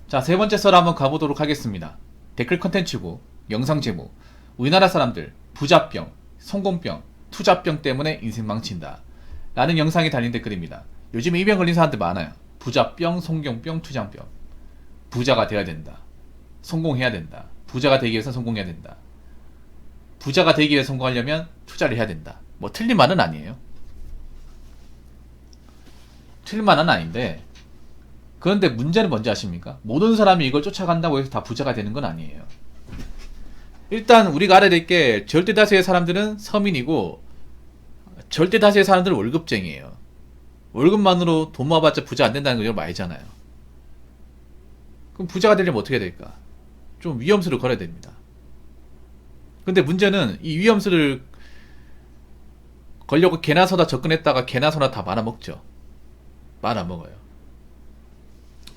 자, 세 번째 썰 한번 가보도록 하겠습니다. 댓글 컨텐츠고, 영상 제목, 우리나라 사람들, 부자병, 성공병, 투자병 때문에 인생 망친다. 라는 영상이 달린 댓글입니다. 요즘에 이 병 걸린 사람들 많아요. 부자병, 성공병, 투자병. 부자가 돼야 된다. 성공해야 된다. 부자가 되기 위해서 성공해야 된다. 부자가 되기 위해 성공하려면 투자를 해야 된다. 뭐 틀린 말은 아니에요. 틀린 말은 아닌데, 그런데 문제는 뭔지 아십니까? 모든 사람이 이걸 쫓아간다고 해서 다 부자가 되는 건 아니에요. 일단 우리가 알아야 될 게 절대 다수의 사람들은 서민이고 절대 다수의 사람들은 월급쟁이에요. 월급만으로 돈 모아봤자 부자 안 된다는 거 여러분 알잖아요. 그럼 부자가 되려면 어떻게 될까? 좀 위험수를 걸어야 됩니다. 근데 문제는 이 위험수를 걸려고 개나 소나 접근했다가 개나 소나 다 말아먹죠. 말아먹어요.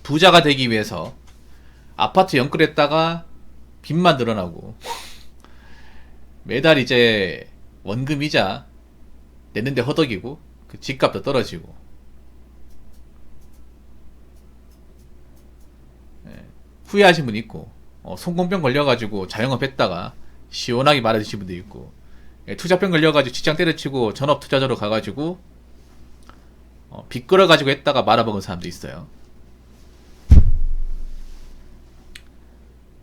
부자가 되기 위해서 아파트 연끌했다가 빚만 늘어나고 매달 이제 원금이자 내는데 허덕이고 그 집값도 떨어지고 후회하신 분 있고 성공병 걸려가지고 자영업 했다가 시원하게 말아드신 분도 있고 투자병 걸려가지고 직장 때려치고 전업 투자자로 가가지고 빚 끌어가지고 했다가 말아먹은 사람도 있어요.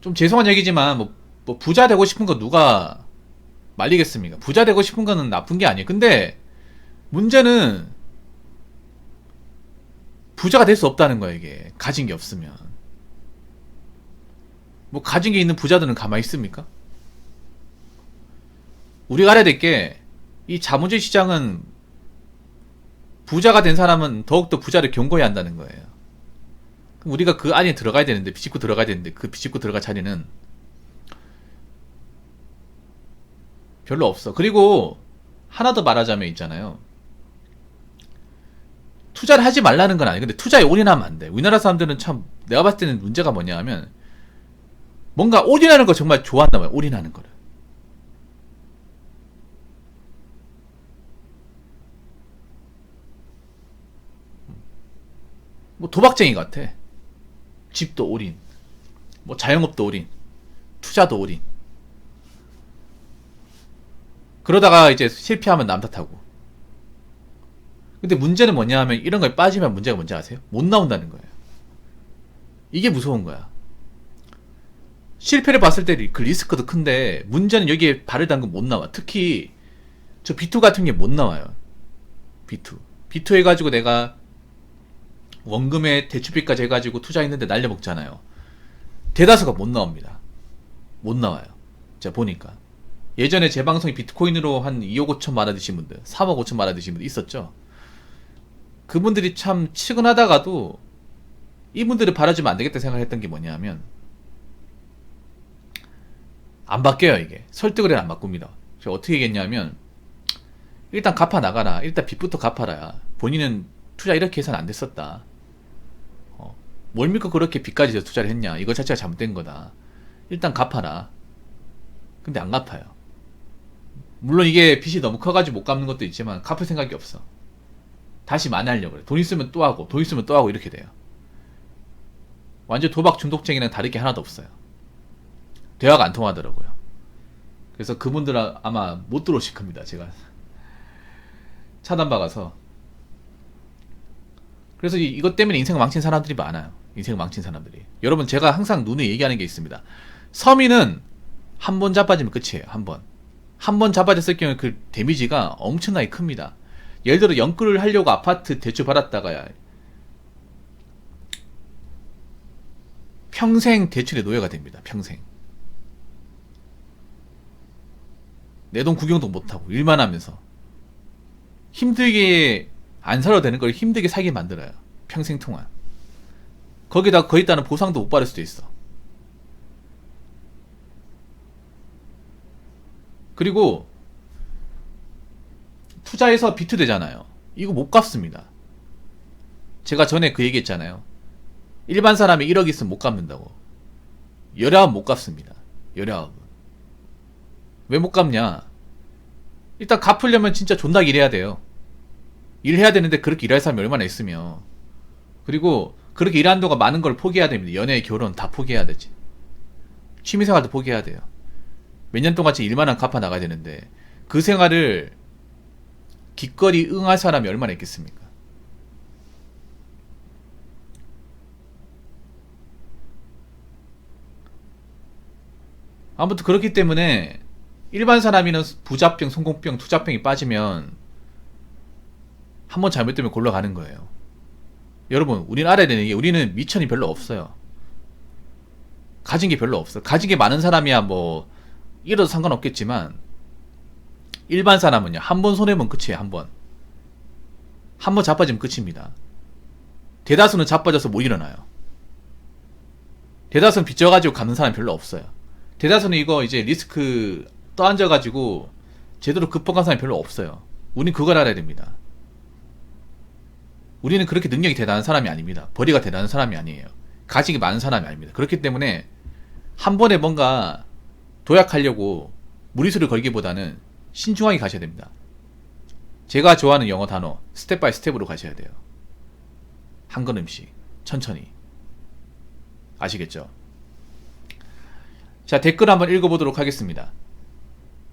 좀 죄송한 얘기지만 뭐 부자 되고 싶은 거 누가 말리겠습니까? 부자 되고 싶은 거는 나쁜 게 아니에요. 근데 문제는 부자가 될 수 없다는 거야. 이게 가진 게 없으면. 뭐 가진 게 있는 부자들은 가만히 있습니까? 우리가 알아야 될 게 이 자본주의 시장은 부자가 된 사람은 더욱더 부자를 경고해야 한다는 거예요. 그럼 우리가 그 안에 들어가야 되는데, 비집고 들어가야 되는데, 그 비집고 들어갈 자리는 별로 없어. 그리고 하나 더 말하자면 있잖아요. 투자를 하지 말라는 건 아니에요. 근데 투자에 올인하면 안 돼. 우리나라 사람들은 참 내가 봤을 때는 문제가 뭐냐 하면 뭔가 올인하는 거 정말 좋아한단 말이야. 올인하는 거를. 뭐 도박쟁이 같아. 집도 올인, 뭐 자영업도 올인, 투자도 올인. 그러다가 이제 실패하면 남 탓하고. 근데 문제는 뭐냐 하면 이런 거에 빠지면 문제가 뭔지 아세요? 못 나온다는 거예요. 이게 무서운 거야. 실패를 봤을 때 그 리스크도 큰데 문제는 여기에 발을 담그면 못 나와. 특히 저 B2 같은 게 못 나와요. B2 해가지고 내가 원금에 대출비까지 해가지고 투자했는데 날려먹잖아요. 대다수가 못 나옵니다. 못 나와요. 제가 보니까 예전에 제 방송에 비트코인으로 한 2억 5천 말아드신 분들, 3억 5천 말아드신 분들 있었죠. 그분들이 참 치근하다가도 이분들을 바라주면 안 되겠다 생각했던 게 뭐냐면 안 바뀌어요. 이게 설득을 해안 바꿉니다. 제가 어떻게 얘기했냐면 일단 갚아 나가라. 일단 빚부터 갚아라. 본인은 투자 이렇게 해서는 안 됐었다. 뭘 믿고 그렇게 빚까지 져서 투자를 했냐. 이거 자체가 잘못된 거다. 일단 갚아라. 근데 안 갚아요. 물론 이게 빚이 너무 커가지고 못 갚는 것도 있지만 갚을 생각이 없어. 다시 만회하려고 그래. 돈 있으면 또 하고 돈 있으면 또 하고 이렇게 돼요. 완전 도박 중독쟁이랑 다를 게 하나도 없어요. 대화가 안 통하더라고요. 그래서 그분들은 아마 못 들어오실 겁니다. 제가 차단박아서. 그래서 이것 때문에 인생을 망친 사람들이 많아요. 인생을 망친 사람들이. 여러분 제가 항상 눈에 얘기하는 게 있습니다. 서민은 한 번 자빠지면 끝이에요. 한 번. 한 번 자빠졌을 경우에 그 데미지가 엄청나게 큽니다. 예를 들어 연끌을 하려고 아파트 대출 받았다가 평생 대출의 노예가 됩니다. 평생. 내 돈 구경도 못하고 일만 하면서 힘들게 안 살아도 되는 걸 힘들게 살게 만들어요. 평생 동안. 거기다 거의 따른 보상도 못 받을 수도 있어. 그리고 투자해서 비트 되잖아요. 이거 못 갚습니다. 제가 전에 그 얘기 했잖아요. 일반 사람이 1억 있으면 못 갚는다고. 열아홉 못 갚습니다. 열아홉. 왜 못 갚냐? 일단 갚으려면 진짜 존나게 일해야 돼요. 일해야 되는데 그렇게 일할 사람이 얼마나 있으며. 그리고 그렇게 일하는 동안 많은 걸 포기해야 됩니다. 연애, 결혼 다 포기해야 되지. 취미생활도 포기해야 돼요. 몇 년 동안 일만 한 갚아 나가야 되는데 그 생활을 기꺼이 응할 사람이 얼마나 있겠습니까? 아무튼 그렇기 때문에 일반 사람이는 부자병, 성공병, 투자병이 빠지면 한번 잘못되면 골로 가는 거예요. 여러분, 우리는 알아야 되는 게 우리는 미천이 별로 없어요. 가진 게 별로 없어. 가진 게 많은 사람이야 뭐 잃어도 상관없겠지만 일반 사람은요, 한 번 손해보면 끝이에요. 한 번. 한 번 자빠지면 끝입니다. 대다수는 자빠져서 못 일어나요. 대다수는 빚져가지고 가는 사람이 별로 없어요. 대다수는 이거 이제 리스크 떠앉아가지고 제대로 극복한 사람이 별로 없어요. 우린 그걸 알아야 됩니다. 우리는 그렇게 능력이 대단한 사람이 아닙니다. 벌이가 대단한 사람이 아니에요. 가지기 많은 사람이 아닙니다. 그렇기 때문에 한 번에 뭔가 도약하려고 무리수를 걸기보다는 신중하게 가셔야 됩니다. 제가 좋아하는 영어 단어 스텝 바이 스텝으로 가셔야 돼요. 한 걸음씩 천천히. 아시겠죠? 자, 댓글 한번 읽어보도록 하겠습니다.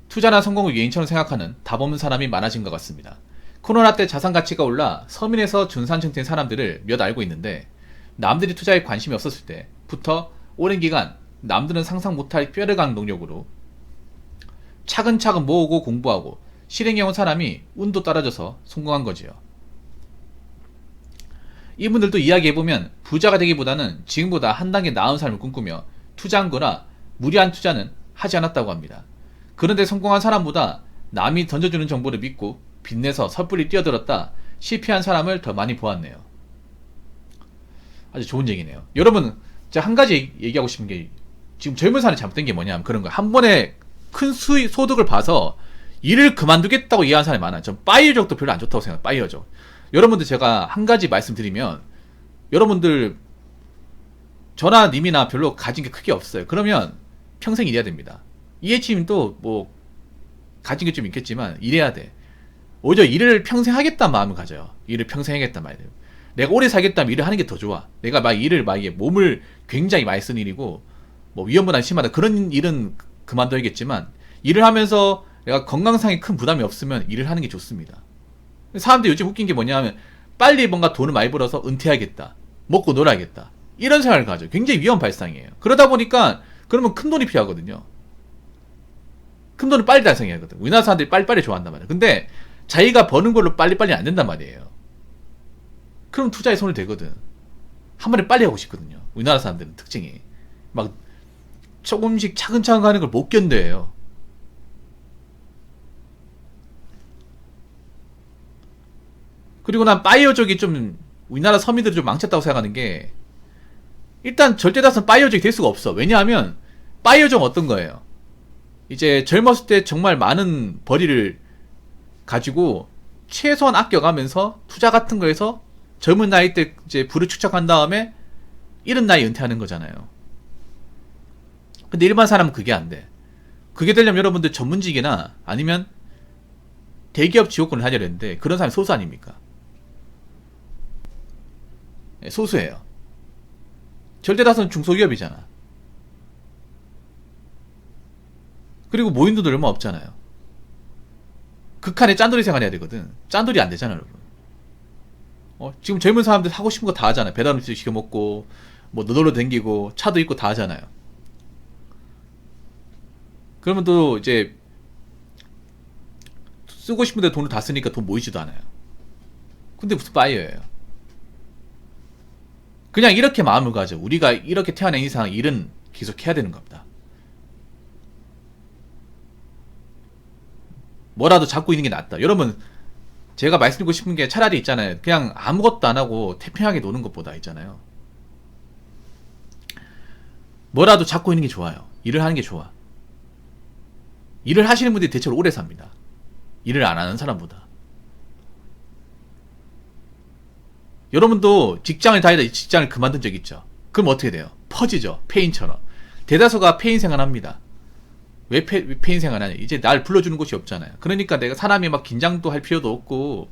투자나 성공을 유행처럼 생각하는 답 없는 사람이 많아진 것 같습니다. 코로나 때 자산 가치가 올라 서민에서 중산층 된 사람들을 몇 알고 있는데 남들이 투자에 관심이 없었을 때부터 오랜 기간 남들은 상상 못할 뼈르강 노력으로 차근차근 모으고 공부하고 실행해온 사람이 운도 따라줘서 성공한 거지요. 이분들도 이야기해보면 부자가 되기보다는 지금보다 한 단계 나은 삶을 꿈꾸며 투자한 거라 무리한 투자는 하지 않았다고 합니다. 그런데 성공한 사람보다 남이 던져주는 정보를 믿고 빚내서 섣불리 뛰어들었다 실패한 사람을 더 많이 보았네요. 아주 좋은 얘기네요. 여러분, 제가 한 가지 얘기하고 싶은 게 지금 젊은 사람이 잘못된 게 뭐냐면 그런 거예요. 한 번에 큰 소득을 봐서 일을 그만두겠다고 이해하는 사람이 많아요. 전 파이어족도 별로 안 좋다고 생각해요. 파이어족. 여러분들 제가 한 가지 말씀드리면 여러분들 저나 님이나 별로 가진 게 크게 없어요. 그러면 평생 일해야 됩니다. 이해치님도 뭐 가진 게 좀 있겠지만 일해야 돼. 오히려 일을 평생 하겠다는 마음을 가져요. 일을 평생 하겠다는 마음을. 내가 오래 살겠다면 일을 하는 게 더 좋아. 내가 막 일을 막 몸을 굉장히 많이 쓰는 일이고 뭐 위험보다 심하다 그런 일은 그만둬야겠지만 일을 하면서 내가 건강상에 큰 부담이 없으면 일을 하는 게 좋습니다. 사람들이 요즘 웃긴 게 뭐냐면 빨리 뭔가 돈을 많이 벌어서 은퇴하겠다, 먹고 놀아야겠다 이런 생각을 가져. 굉장히 위험 발상이에요. 그러다 보니까 그러면 큰 돈이 필요하거든요. 큰 돈을 빨리 달성해야 하거든. 우리나라 사람들이 빨리빨리 좋아한단 말이에요. 근데 자기가 버는 걸로 빨리빨리 안 된단 말이에요. 그럼 투자에 손을 대거든. 한 번에 빨리 하고 싶거든요. 우리나라 사람들은 특징이 막 조금씩 차근차근 가는 걸 못 견뎌요. 그리고 난 파이어족이 좀 우리나라 서민들이 좀 망쳤다고 생각하는 게 일단 절대 다수는 파이어족이 될 수가 없어. 왜냐하면 파이어족은 어떤 거예요? 이제 젊었을 때 정말 많은 벌이를 가지고 최소한 아껴가면서 투자 같은 거에서 젊은 나이 때 이제 부를 축적한 다음에 이른 나이 은퇴하는 거잖아요. 근데 일반 사람은 그게 안 돼. 그게 되려면 여러분들 전문직이나 아니면 대기업 지원권을 하려야 되는데 그런 사람이 소수 아닙니까? 소수예요. 절대 다수는 중소기업이잖아. 그리고 모임도 얼마 없잖아요. 극한의 짠돌이 생활 해야 되거든. 짠돌이 안 되잖아, 여러분. 지금 젊은 사람들 하고 싶은 거 다 하잖아요. 배달 음식 시켜 먹고, 뭐 너덜로 댕기고, 차도 있고 다 하잖아요. 그러면 또 이제 쓰고 싶은데 돈을 다 쓰니까 돈 모이지도 않아요. 근데 무슨 파이어예요? 그냥 이렇게 마음을 가져. 우리가 이렇게 태어난 이상 일은 계속 해야 되는 겁니다. 뭐라도 잡고 있는 게 낫다. 여러분, 제가 말씀드리고 싶은 게 차라리 있잖아요. 그냥 아무것도 안 하고 태평하게 노는 것보다 있잖아요. 뭐라도 잡고 있는 게 좋아요. 일을 하는 게 좋아. 일을 하시는 분들이 대체로 오래 삽니다. 일을 안 하는 사람보다. 여러분도 직장을 다니다 직장을 그만둔 적 있죠? 그럼 어떻게 돼요? 퍼지죠. 폐인처럼. 대다수가 폐인 생활합니다. 왜 폐인 생활하냐? 이제 날 불러주는 곳이 없잖아요. 그러니까 내가 사람이 막 긴장도 할 필요도 없고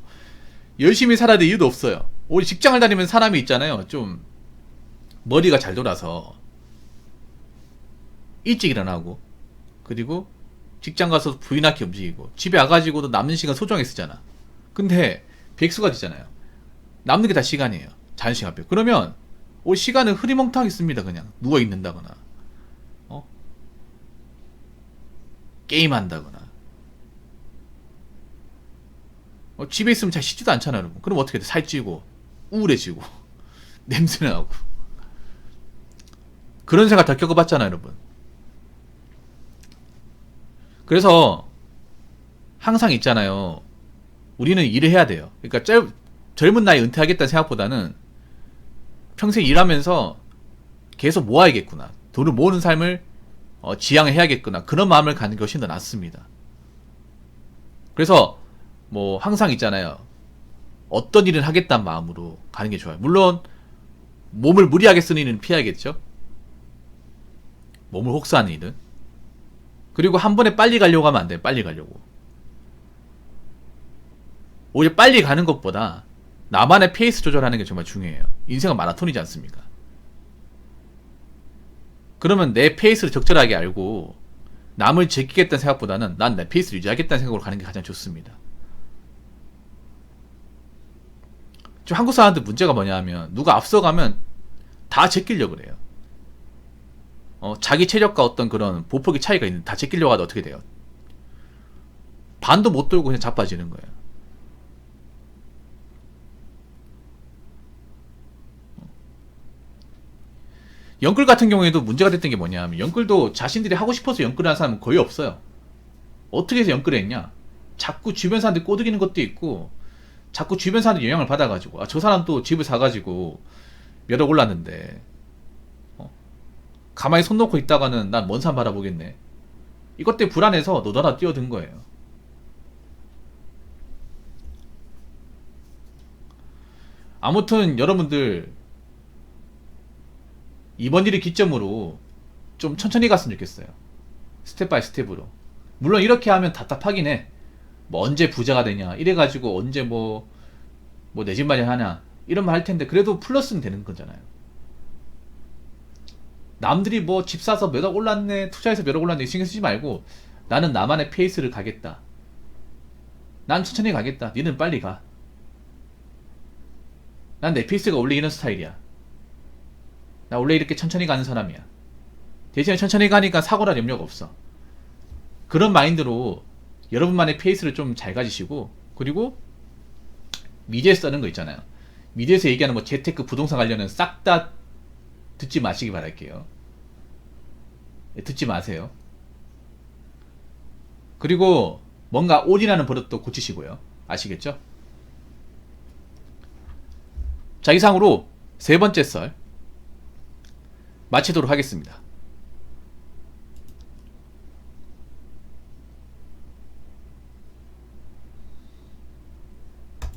열심히 살아야 될 이유도 없어요. 우리 직장을 다니면 사람이 있잖아요. 좀 머리가 잘 돌아서 일찍 일어나고, 그리고 직장 가서 부인하게 움직이고, 집에 와가지고도 남는 시간 소중하게 쓰잖아. 근데 백수가 되잖아요. 남는 게 다 시간이에요. 자연시간표. 그러면 시간을 흐리멍텅하게 씁니다. 그냥 누워 있는다거나, 게임한다거나, 집에 있으면 잘 쉬지도 않잖아요, 여러분. 그럼 어떻게 돼? 살찌고 우울해지고 냄새나고. 그런 생각 다 겪어봤잖아요, 여러분. 그래서 항상 있잖아요. 우리는 일을 해야 돼요. 그러니까 젊은 나이에 은퇴하겠다는 생각보다는 평생 일하면서 계속 모아야겠구나. 돈을 모으는 삶을 지향을 해야겠구나. 그런 마음을 갖는 것이 더 낫습니다. 그래서 뭐 항상 있잖아요. 어떤 일을 하겠다는 마음으로 가는 게 좋아요. 물론 몸을 무리하게 쓰는 일은 피해야겠죠. 몸을 혹사하는 일은. 그리고 한 번에 빨리 가려고 하면 안 돼요. 빨리 가려고. 오히려 빨리 가는 것보다 나만의 페이스 조절하는 게 정말 중요해요. 인생은 마라톤이지 않습니까? 그러면 내 페이스를 적절하게 알고 남을 제끼겠다는 생각보다는 난 내 페이스를 유지하겠다는 생각으로 가는 게 가장 좋습니다. 지금 한국 사람들 문제가 뭐냐 하면 누가 앞서가면 다 제끼려고 그래요. 자기 체력과 어떤 그런 보폭의 차이가 있는데 다 제끼려고 하다 어떻게 돼요? 반도 못 돌고 그냥 자빠지는 거예요. 영끌 같은 경우에도 문제가 됐던 게 뭐냐 하면 영끌도 자신들이 하고 싶어서 영끌을 하는 사람은 거의 없어요. 어떻게 해서 영끌을 했냐? 자꾸 주변 사람들 꼬드기는 것도 있고 자꾸 주변 사람들 영향을 받아가지고 저 사람 또 집을 사가지고 몇억 올랐는데 가만히 손 놓고 있다가는 난 먼 산 바라보겠네. 이것 때문에 불안해서 너다나 뛰어든 거예요. 아무튼 여러분들 이번 일을 기점으로 좀 천천히 갔으면 좋겠어요. 스텝 바이 스텝으로. 물론 이렇게 하면 답답하긴 해. 뭐 언제 부자가 되냐 이래가지고 언제 뭐 내 집 마련하냐 이런 말 할 텐데 그래도 플러스는 되는 거잖아요. 남들이 뭐 집 사서 몇억 올랐네 투자해서 몇억 올랐네 신경 쓰지 말고 나는 나만의 페이스를 가겠다. 난 천천히 가겠다. 니는 빨리 가. 난 내 페이스가 원래 이런 스타일이야. 나 원래 이렇게 천천히 가는 사람이야. 대신에 천천히 가니까 사고날 염려가 없어. 그런 마인드로 여러분만의 페이스를 좀 잘 가지시고, 그리고 미디어에서 쓰는 거 있잖아요. 미디어에서 얘기하는 뭐 재테크 부동산 관련은 싹 다 듣지 마시기 바랄게요. 듣지 마세요. 그리고 뭔가 올인하는 버릇도 고치시고요. 아시겠죠? 자, 이상으로 세 번째 썰 마치도록 하겠습니다.